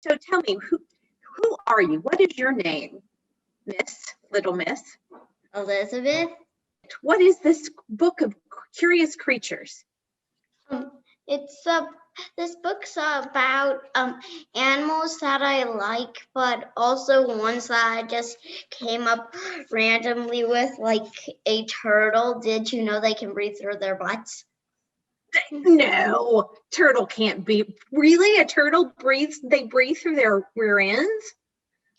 So tell me, who are you? What is your name, Little Miss? Elizabeth. What is this book of curious creatures? It's this book's about animals that I like, but also ones that I just came up randomly with, like a turtle. Did you know they can breathe through their butts? No, turtle can't be. Really? A turtle breathes, they breathe through their rear ends?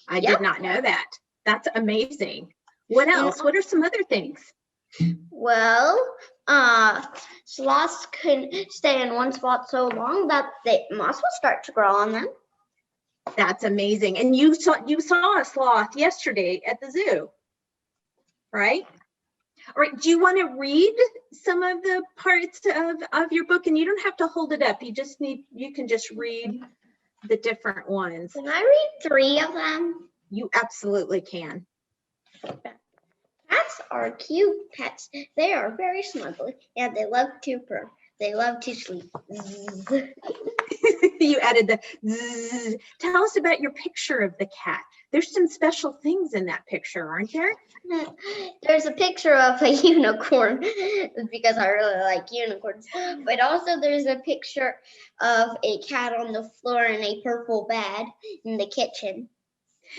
I did not know that. That's amazing. What else? What are some other things? Well, sloths can stay in one spot so long that the moss will start to grow on them. That's amazing. And you saw a sloth yesterday at the zoo, right? All right, do you want to read some of the parts of your book? And you don't have to hold it up. You can just read the different ones. Can I read 3 of them? You absolutely can. Cats are cute pets. They are very snuggly and they love to purr. They love to sleep. You added the zzz. Tell us about your picture of the cat. There's some special things in that picture, aren't there? There's a picture of a unicorn because I really like unicorns. But also there's a picture of a cat on the floor in a purple bed in the kitchen.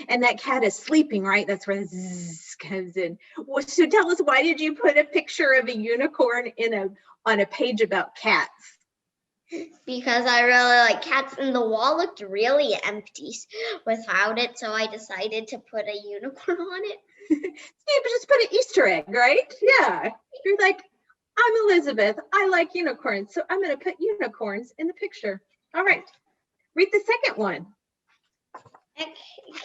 And that cat is sleeping, right? That's where the zzz comes in. Well, so tell us, why did you put a picture of a unicorn on a page about cats? Because I really like cats, and the wall looked really empty without it, so I decided to put a unicorn on it. You just put an Easter egg, right? Yeah. You're like, I'm Elizabeth. I like unicorns, so I'm going to put unicorns in the picture. All right. Read the second one.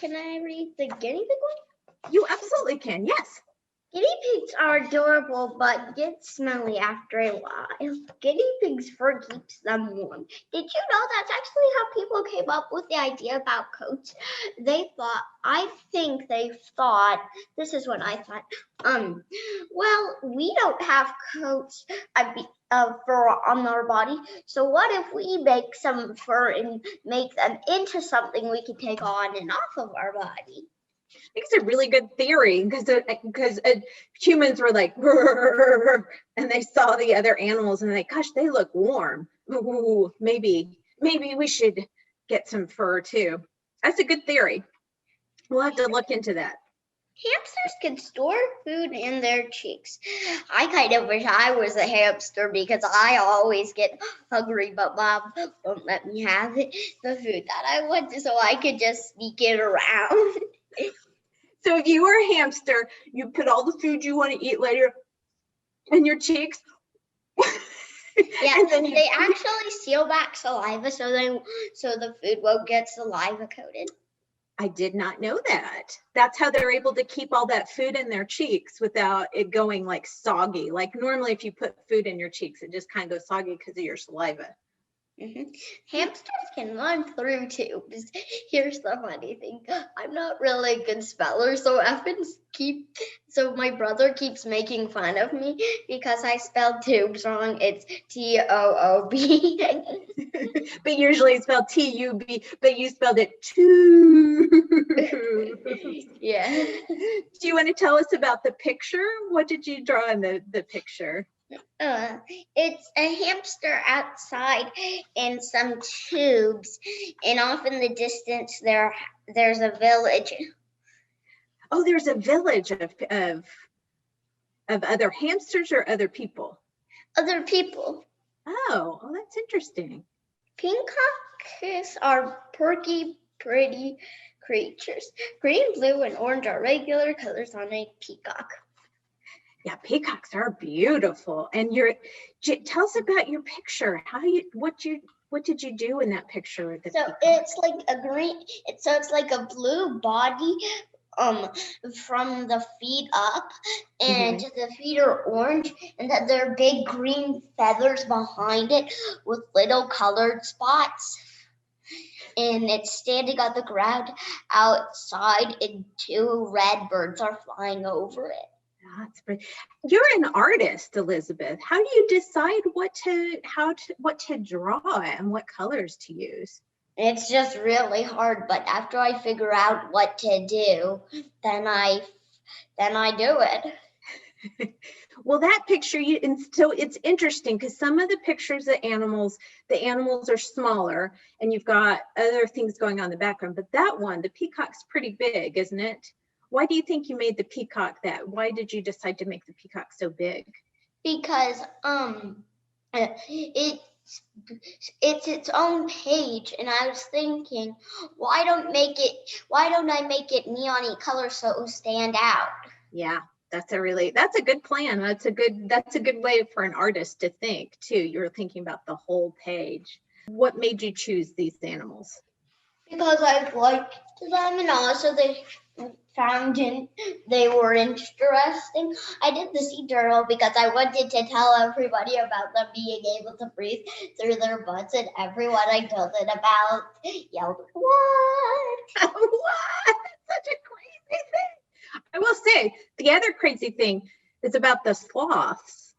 Can I read the guinea pig one? You absolutely can. Yes. Guinea pigs are adorable, but get smelly after a while. Guinea pigs' fur keeps them warm. Did you know that's actually how people came up with the idea about coats? This is what I thought. Well, we don't have coats fur on our body, so what if we make some fur and make them into something we can take on and off of our body? I think it's a really good theory because humans were like, and they saw the other animals and gosh, they look warm. Ooh, maybe we should get some fur too. That's a good theory. We'll have to look into that. Hamsters can store food in their cheeks. I kind of wish I was a hamster because I always get hungry, but Mom won't let me have the food that I want, so I could just sneak it around. So if you were a hamster, you put all the food you want to eat later in your cheeks. Yeah, and then they actually seal back saliva so the food won't get saliva coated. I did not know that. That's how they're able to keep all that food in their cheeks without it going like soggy. Like normally if you put food in your cheeks, it just kind of goes soggy because of your saliva. Mm-hmm. Hamsters can run through tubes. Here's the funny thing. I'm not really a good speller, so my brother keeps making fun of me because I spelled tubes wrong. It's T-O-O-B. But usually it's spelled T-U-B, but you spelled it too. Yeah. Do you want to tell us about the picture? What did you draw in the picture? It's a hamster outside in some tubes, and off in the distance there's a village. Oh, there's a village of other hamsters or other people? Other people. Oh, that's interesting. Peacocks are perky, pretty creatures. Green, blue, and orange are regular colors on a peacock. Yeah, peacocks are beautiful. And tell us about your picture. What did you do in that picture? It's like a green. It's like a blue body, from the feet up, and the feet are orange, and that there are big green feathers behind it with little colored spots. And it's standing on the ground outside, and 2 red birds are flying over it. That's pretty. You're an artist, Elizabeth. How do you decide what to draw and what colors to use? It's just really hard, but after I figure out what to do, then I do it. Well, that picture, and so it's interesting because some of the pictures of animals, the animals are smaller and you've got other things going on in the background, but that one, the peacock's pretty big, isn't it? Why do you think you made the peacock that? Why did you decide to make the peacock so big? Because it's its own page, and I was thinking, why don't I make it neon-y color so it will stand out? Yeah, that's a good plan. That's a good way for an artist to think too. You're thinking about the whole page. What made you choose these animals? Because I liked them, and also they were interesting. I did the sea turtle because I wanted to tell everybody about them being able to breathe through their butts, and everyone I told it about yelled, "What?" What? Such a crazy thing. I will say the other crazy thing is about the sloths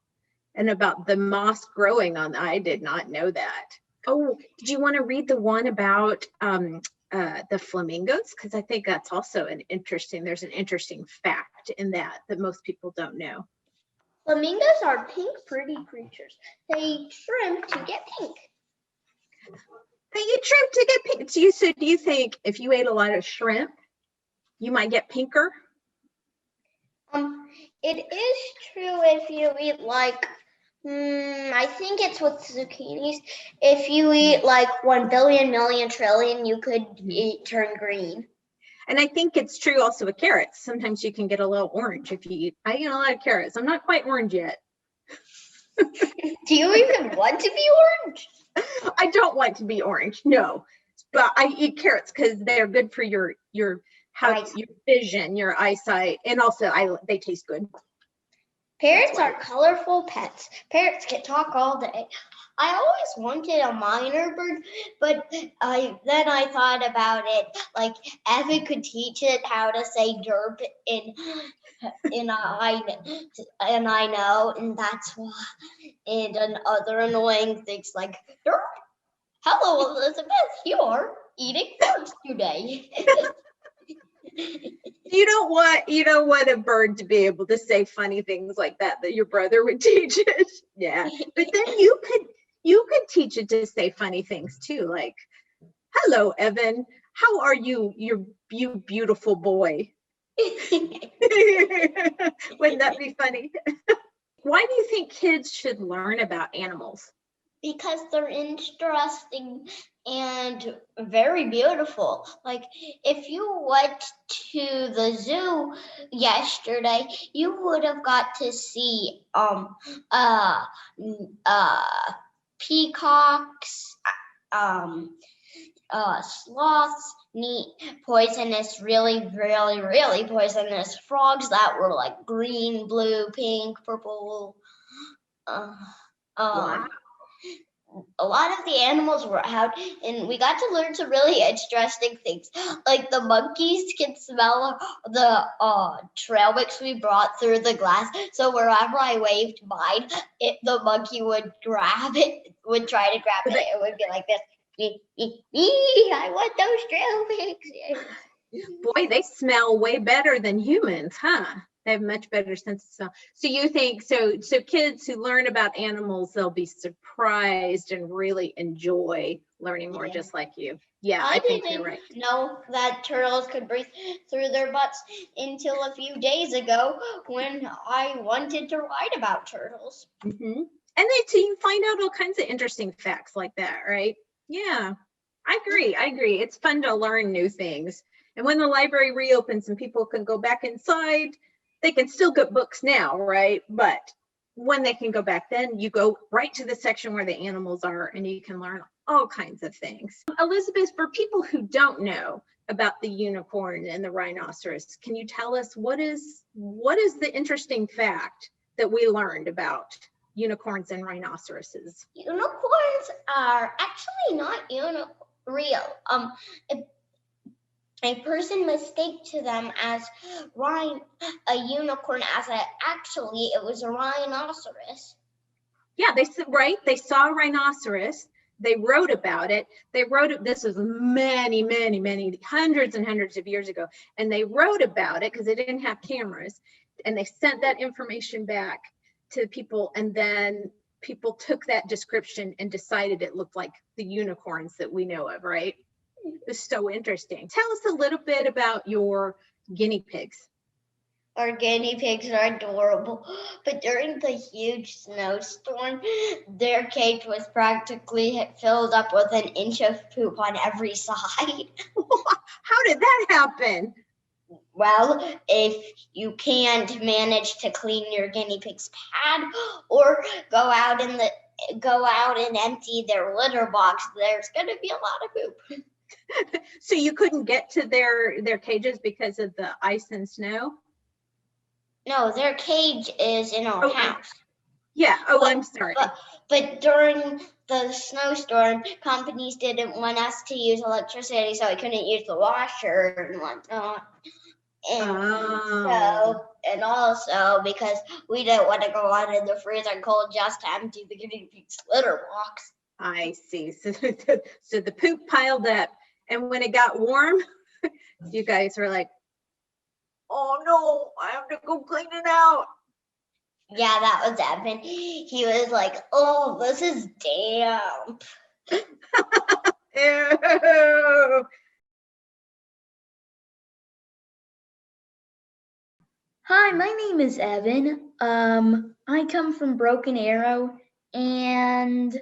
and about the moss growing on. I did not know that. Oh, did you want to read the one about the flamingos? Because I think that's also there's an interesting fact in that most people don't know. Flamingos are pink, pretty creatures. They shrimp to get pink. They eat shrimp to get pink. So do you think if you ate a lot of shrimp, you might get pinker? It is true if you eat like, I think it's with zucchinis. If you eat like 1 billion, million, trillion, you could turn green. And I think it's true also with carrots. Sometimes you can get a little orange if you eat. I eat a lot of carrots. I'm not quite orange yet. Do you even want to be orange? I don't want to be orange, no. But I eat carrots because they're good for your vision, your eyesight, and also they taste good. Parrots are colorful pets. Parrots can talk all day. I always wanted a minor bird, but then I thought about it. Like Evan could teach it how to say derp and I know, and that's why. And other annoying things like derp. Hello, Elizabeth. You're eating birds today. You don't want a bird to be able to say funny things like that your brother would teach it. Yeah, but then you could teach it to say funny things too, like, "Hello, Evan. How are you? You beautiful boy." Wouldn't that be funny? Why do you think kids should learn about animals? Because they're interesting and very beautiful. Like if you went to the zoo yesterday, you would have got to see peacocks, sloths, neat, poisonous, really, really, really poisonous frogs that were like green, blue, pink, purple. Wow. A lot of the animals were out, and we got to learn some really interesting things. Like the monkeys can smell the trail mix we brought through the glass. So wherever I waved mine, the monkey would try to grab it. It would be like this. I want those trail mix. Boy, they smell way better than humans, huh? They have much better sense of smell. So you think so kids who learn about animals, they'll be surprised and really enjoy learning more, just like you. Yeah, I think you're right. Know that turtles could breathe through their butts until a few days ago when I wanted to write about turtles. Mm-hmm. And so you find out all kinds of interesting facts like that, right? Yeah, I agree. It's fun to learn new things. And when the library reopens and people can go back inside, they can still get books now, right? But when they can go back, then you go right to the section where the animals are and you can learn all kinds of things. Elizabeth, for people who don't know about the unicorn and the rhinoceros, can you tell us what is the interesting fact that we learned about unicorns and rhinoceroses? Unicorns are actually not real. A person mistakes them as a unicorn actually it was a rhinoceros. Yeah, they saw a rhinoceros. they wrote about it. This was many, many, many, hundreds and hundreds of years ago. And they wrote about it because they didn't have cameras. And they sent that information back to people. And then people took that description and decided it looked like the unicorns that we know of, right? It's so interesting. Tell us a little bit about your guinea pigs. Our guinea pigs are adorable, but during the huge snowstorm, their cage was practically filled up with an inch of poop on every side. How did that happen? Well, if you can't manage to clean your guinea pig's pad or go out and empty their litter box, there's going to be a lot of poop. So you couldn't get to their cages because of the ice and snow? No, their cage is in our house. Yeah. Oh, I'm sorry. But during the snowstorm, companies didn't want us to use electricity, so we couldn't use the washer and whatnot. And also because we didn't want to go out in the freezing cold just to empty the guinea pig's litter box. I see. So the poop piled up, and when it got warm, you guys were like, "Oh no, I have to go clean it out." Yeah, that was Evan. He was like, "Oh, this is damp." Ew. Hi, my name is Evan. I come from Broken Arrow, and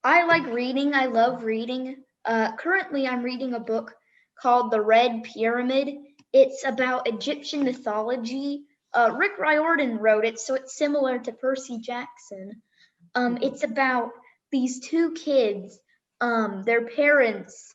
I like reading. I love reading. Currently, I'm reading a book called The Red Pyramid. It's about Egyptian mythology. Rick Riordan wrote it, so it's similar to Percy Jackson. It's about these two kids. Their parents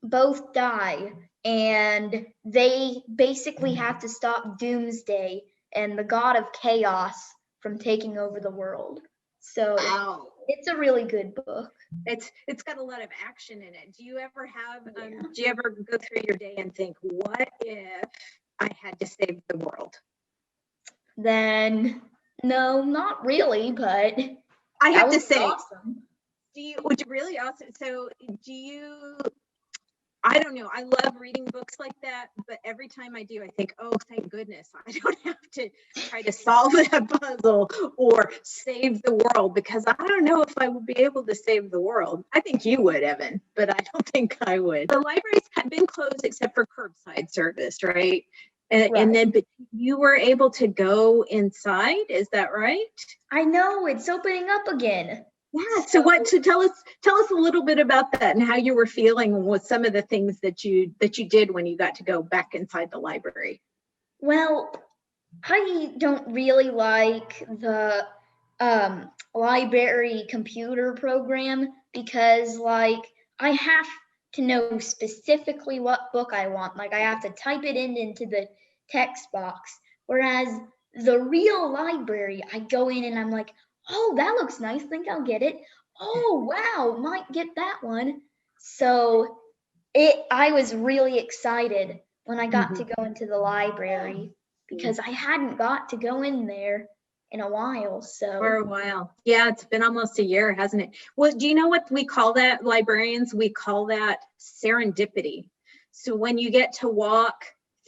both die, and they basically have to stop Doomsday and the god of chaos from taking over the world. So Wow. It's a really good book. It's got a lot of action in it. Do you ever have do you ever go through your day and think, what if I had to save the world? Then no, not really, but I have to say, awesome. Would you really also, so do you, I don't know, I love reading books like that, but every time I do, I think, oh, thank goodness, I don't have to try to solve that puzzle or save the world, because I don't know if I would be able to save the world. I think you would, Evan, but I don't think I would. The libraries have been closed except for curbside service, right? And then, but you were able to go inside, is that right? I know, it's opening up again. Yeah. So tell us a little bit about that and how you were feeling with some of the things that you did when you got to go back inside the library. Well, I don't really like the library computer program because I have to know specifically what book I want. Like I have to type it into the text box. Whereas the real library, I go in and I'm like, oh, that looks nice. Think I'll get it. Oh, wow, might get that one. So I was really excited when I got to go into the library because I hadn't got to go in there in a while. For a while. Yeah, it's been almost a year, hasn't it? Well, do you know what we call that, librarians? We call that serendipity. So when you get to walk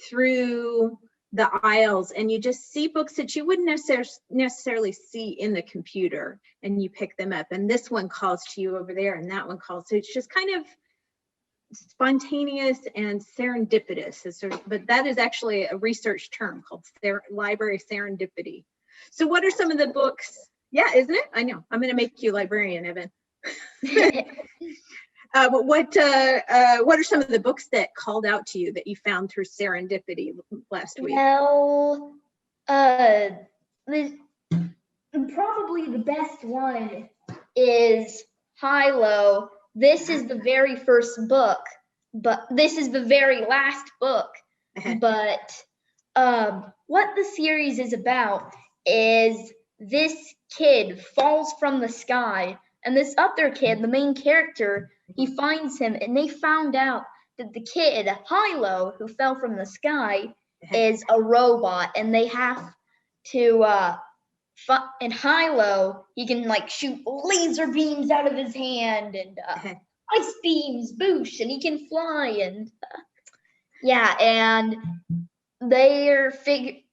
through the aisles and you just see books that you wouldn't necessarily see in the computer, and you pick them up, and this one calls to you over there and that one calls. So it's just kind of spontaneous and serendipitous, but that is actually a research term called library serendipity. So what are some of the books? Yeah, isn't it? I know. I'm going to make you librarian, Evan. But what are some of the books that called out to you that you found through serendipity last week? Well, probably the best one is Hilo. This is the very first book, but this is the very last book. But what the series is about is this kid falls from the sky, and this other kid, the main character, he finds him, and they found out that the kid, Hilo, who fell from the sky, is a robot, and they have to in high-low, he can like shoot laser beams out of his hand and ice beams, boosh, and he can fly and yeah, and they're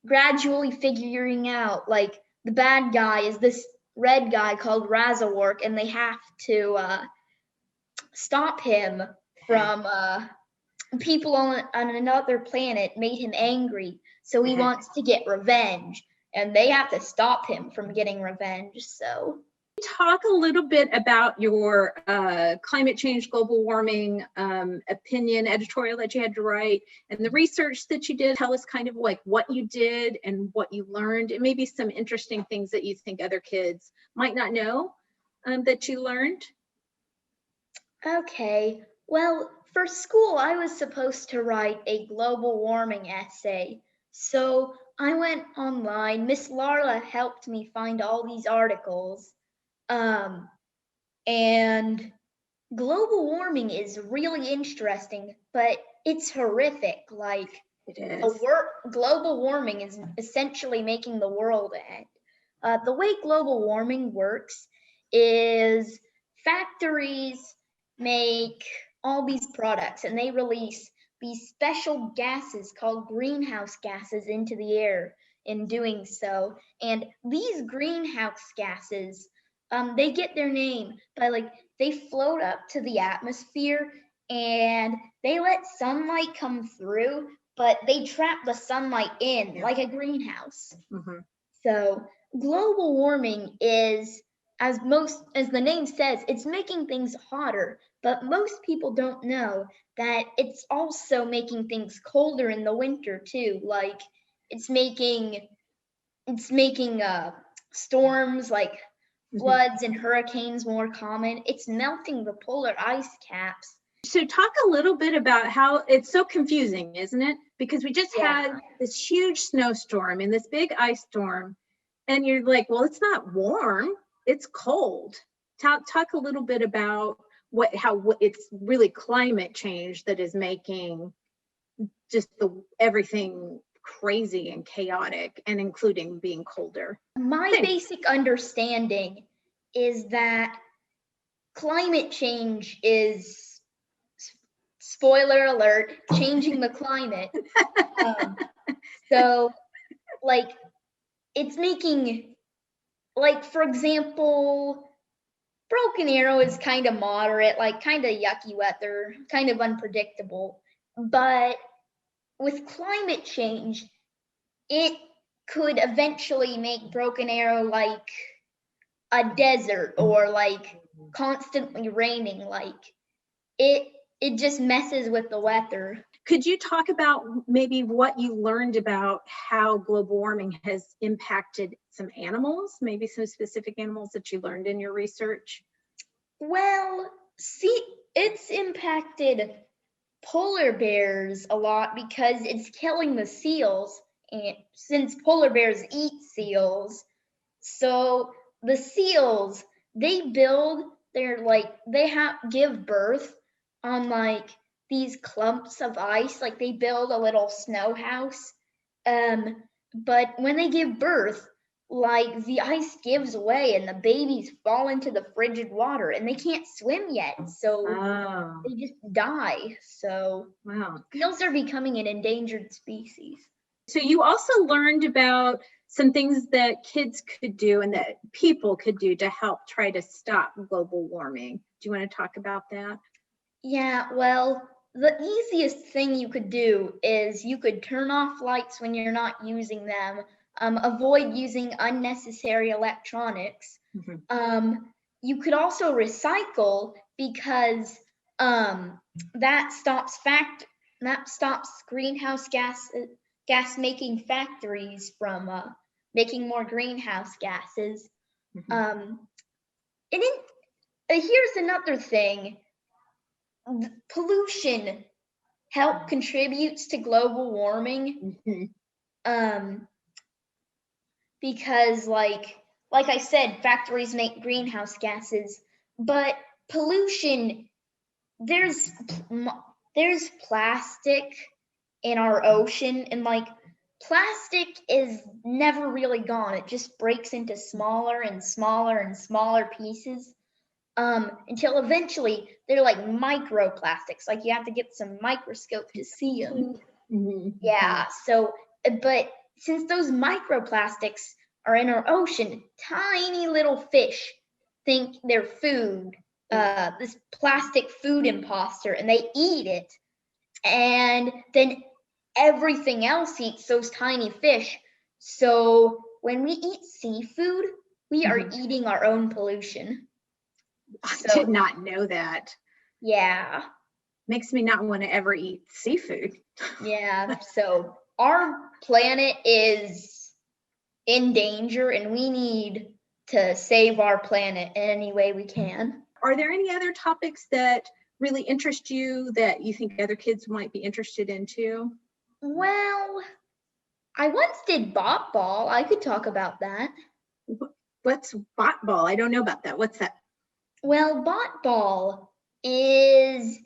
gradually figuring out like the bad guy is this red guy called Razawork, and they have to stop him from people on another planet made him angry, so he wants to get revenge, and they have to stop him from getting revenge. So talk a little bit about your climate change, global warming opinion editorial that you had to write and the research that you did. Tell us kind of like what you did and what you learned, and maybe some interesting things that you think other kids might not know that you learned. Okay, well, for school, I was supposed to write a global warming essay. So I went online. Miss Larla helped me find all these articles. And global warming is really interesting, but it's horrific. Like, it is. Global warming is essentially making the world end. The way global warming works is factories make all these products and they release these special gases called greenhouse gases into the air in doing so. And these greenhouse gases, they get their name by like they float up to the atmosphere and they let sunlight come through, but they trap the sunlight in like a greenhouse. Mm-hmm. So global warming is, as the name says, it's making things hotter, but most people don't know that it's also making things colder in the winter too. Like it's making storms like floods and hurricanes more common. It's melting the polar ice caps. So talk a little bit about how it's so confusing, isn't it? Because we just had this huge snowstorm and this big ice storm, and you're like, well, it's not warm, it's cold. Talk a little bit about how it's really climate change that is making just everything crazy and chaotic, and including being colder. My basic understanding is that climate change is, spoiler alert, changing the climate. So like it's making, like, for example, Broken Arrow is kind of moderate, like kind of yucky weather, kind of unpredictable. But with climate change, it could eventually make Broken Arrow like a desert or like constantly raining. Like it just messes with the weather. Could you talk about maybe what you learned about how global warming has impacted some animals, maybe some specific animals that you learned in your research? Well, see, it's impacted polar bears a lot because it's killing the seals, and since polar bears eat seals, so the seals, they give birth on like these clumps of ice, like they build a little snow house. But when they give birth, like the ice gives way and the babies fall into the frigid water and they can't swim yet, so they just die. So seals are becoming an endangered species. So you also learned about some things that kids could do and that people could do to help try to stop global warming. Do you want to talk about that? Yeah, well, the easiest thing you could do is you could turn off lights when you're not using them, avoid using unnecessary electronics. You could also recycle because that stops greenhouse gas making factories from making more greenhouse gases. And here's another thing. Pollution contributes to global warming. Because like I said, factories make greenhouse gases, but pollution, there's plastic in our ocean, and like plastic is never really gone. It just breaks into smaller and smaller and smaller pieces until eventually they're like microplastics. Like you have to get some microscope to see them. Yeah. So, but since those microplastics are in our ocean, tiny little fish think they're food, this plastic food imposter, and they eat it. And then everything else eats those tiny fish. So when we eat seafood, we are eating our own pollution. I So, did not know that. yeah. Makes me not want to ever eat seafood. Yeah. So our planet is in danger and we need to save our planet in any way we can. Are there any other topics that really interest you that you think other kids might be interested in too? Well, I once did bot ball. I could talk about that. What's bot ball? I don't know about that. What's that? Well, bot ball is,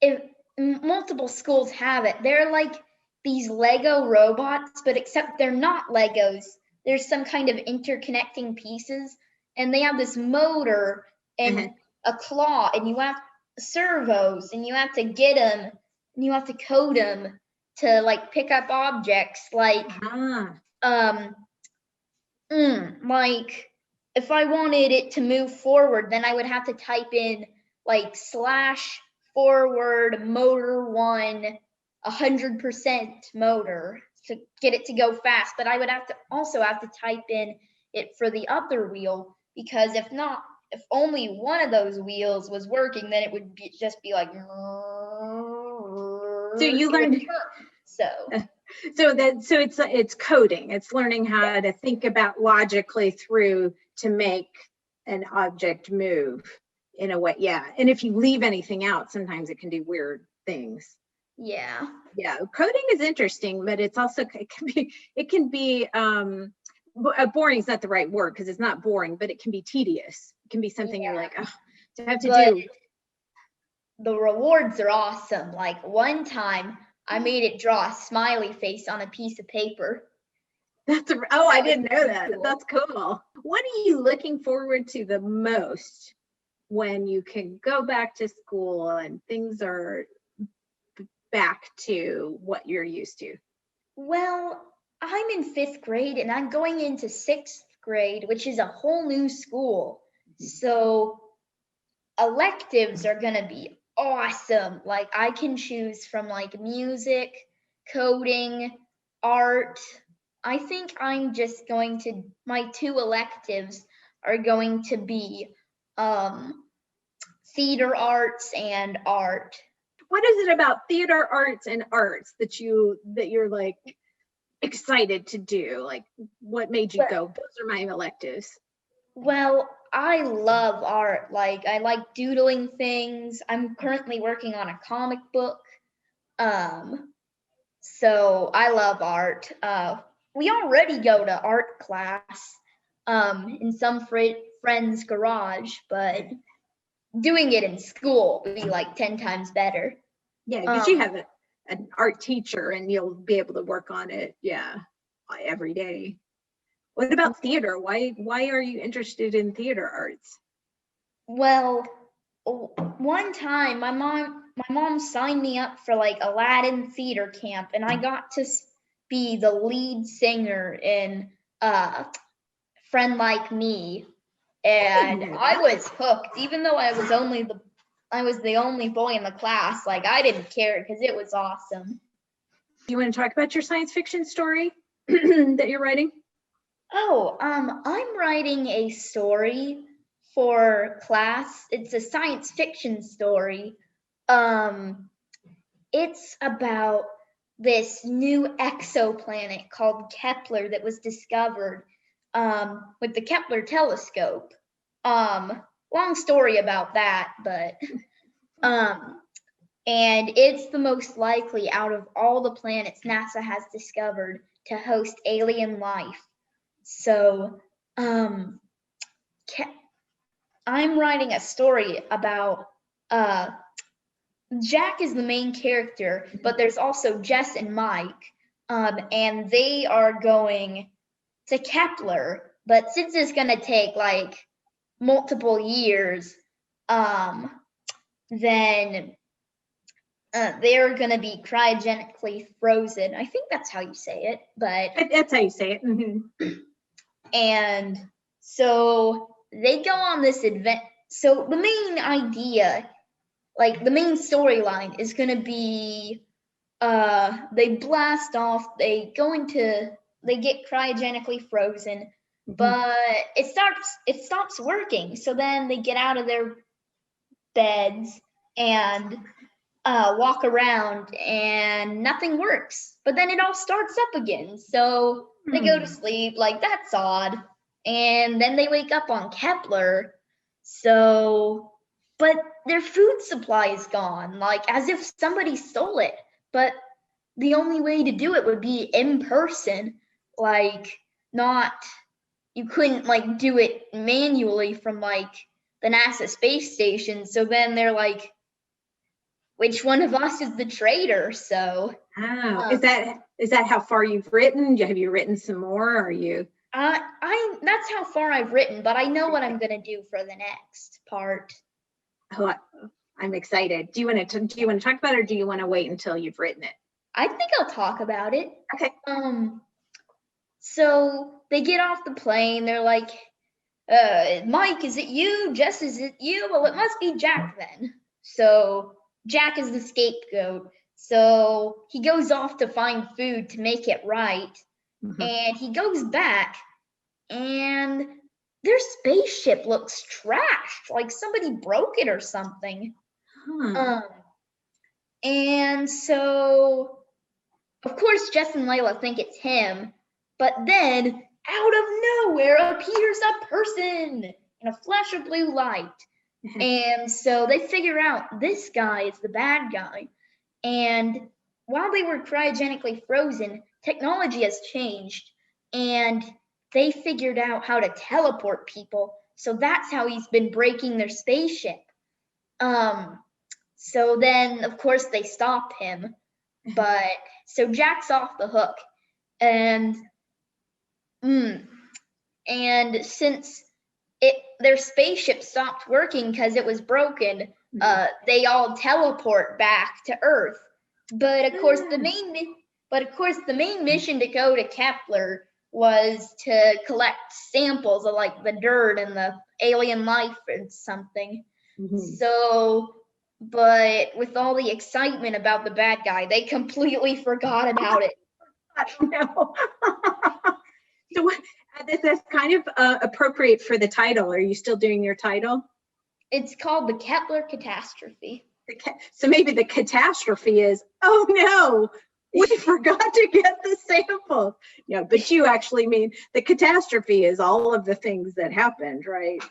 if multiple schools have it, they're like these Lego robots, but except they're not Legos. There's some kind of interconnecting pieces, and they have this motor and a claw, and you have servos, and you have to get them, and you have to code them to like pick up objects, like like if I wanted it to move forward, then I would have to type in like /forward motor 100% motor to get it to go fast. But I would also have to type in it for the other wheel, because if not, if only one of those wheels was working, then it would just be like. So you learned. So it's coding. It's learning how to think about logically through to make an object move in a way. Yeah. And if you leave anything out, sometimes it can do weird things. Yeah. Yeah. Coding is interesting, but it's also, it can be boring is not the right word because it's not boring, but it can be tedious. It can be something you're like, oh, to have to do. The rewards are awesome. Like one time I made it draw a smiley face on a piece of paper. I didn't know that. Cool. That's cool. What are you looking forward to the most when you can go back to school and things are back to what you're used to? Well, I'm in 5th grade and I'm going into 6th grade, which is a whole new school. So electives are going to be awesome. Like I can choose from like music, coding, art. I think I'm just going to, my 2 electives are going to be theater arts and art. What is it about theater arts and arts that you're like excited to do? Like what made you go, those are my electives? Well, I love art. Like I like doodling things. I'm currently working on a comic book. So I love art. We already go to art class in some friend's garage, but doing it in school would be like 10 times better. Yeah, because you have an art teacher and you'll be able to work on it, every day. What about theater? Why are you interested in theater arts? Well, one time my mom signed me up for like Aladdin theater camp, and I got to be the lead singer in Friend Like Me, and I was hooked. Even though I was the only boy in the class, like I didn't care because it was awesome. Do you want to talk about your science fiction story that you're writing? Oh, I'm writing a story for class. It's a science fiction story. It's about this new exoplanet called Kepler that was discovered with the Kepler telescope. Long story about that, but and it's the most likely out of all the planets NASA has discovered to host alien life. So, I'm writing a story about Jack is the main character, but there's also Jess and Mike. and they are going to Kepler. But since it's going to take like multiple years, then they're going to be cryogenically frozen. I think that's how you say it, but That's how you say it. Mm-hmm. and so they go on this event. So the main idea, like the main storyline, is going to be they blast off, they get cryogenically frozen, but it stops working. So then they get out of their beds and walk around and nothing works. But then it all starts up again. So they go to sleep, like that's odd. And then they wake up on Kepler. So, but their food supply is gone, like as if somebody stole it. But the only way to do it would be in person, like not, you couldn't like do it manually from like the NASA space station. So then they're like, which one of us is the traitor? So is that how far you've written? Have you written some more? Are you? That's how far I've written, but I know what I'm gonna do for the next part. Oh, I'm excited. Do you want to talk about it, or do you want to wait until you've written it? I think I'll talk about it. Okay. So they get off the plane. They're like, Mike, is it you? Jess, is it you? Well, it must be Jack then. So Jack is the scapegoat. So he goes off to find food to make it right. Mm-hmm. And he goes back, and their spaceship looks trashed, like somebody broke it or something. And so, of course, Jess and Layla think it's him, but then out of nowhere appears a person in a flash of blue light. And so they figure out this guy is the bad guy. And while they were cryogenically frozen, technology has changed, and they figured out how to teleport people. So that's how he's been breaking their spaceship. So then, of course, they stop him. But so Jack's off the hook, and since their spaceship stopped working because it was broken, they all teleport back to Earth. But of course, the main mission to go to Kepler was to collect samples of like the dirt and the alien life and something. So, but with all the excitement about the bad guy, they completely forgot about it. No. So that's kind of appropriate for the title. Are you still doing your title? It's called the Kepler Catastrophe. So maybe the catastrophe is, oh no, we forgot to get the samples. No, but you actually mean the catastrophe is all of the things that happened, right?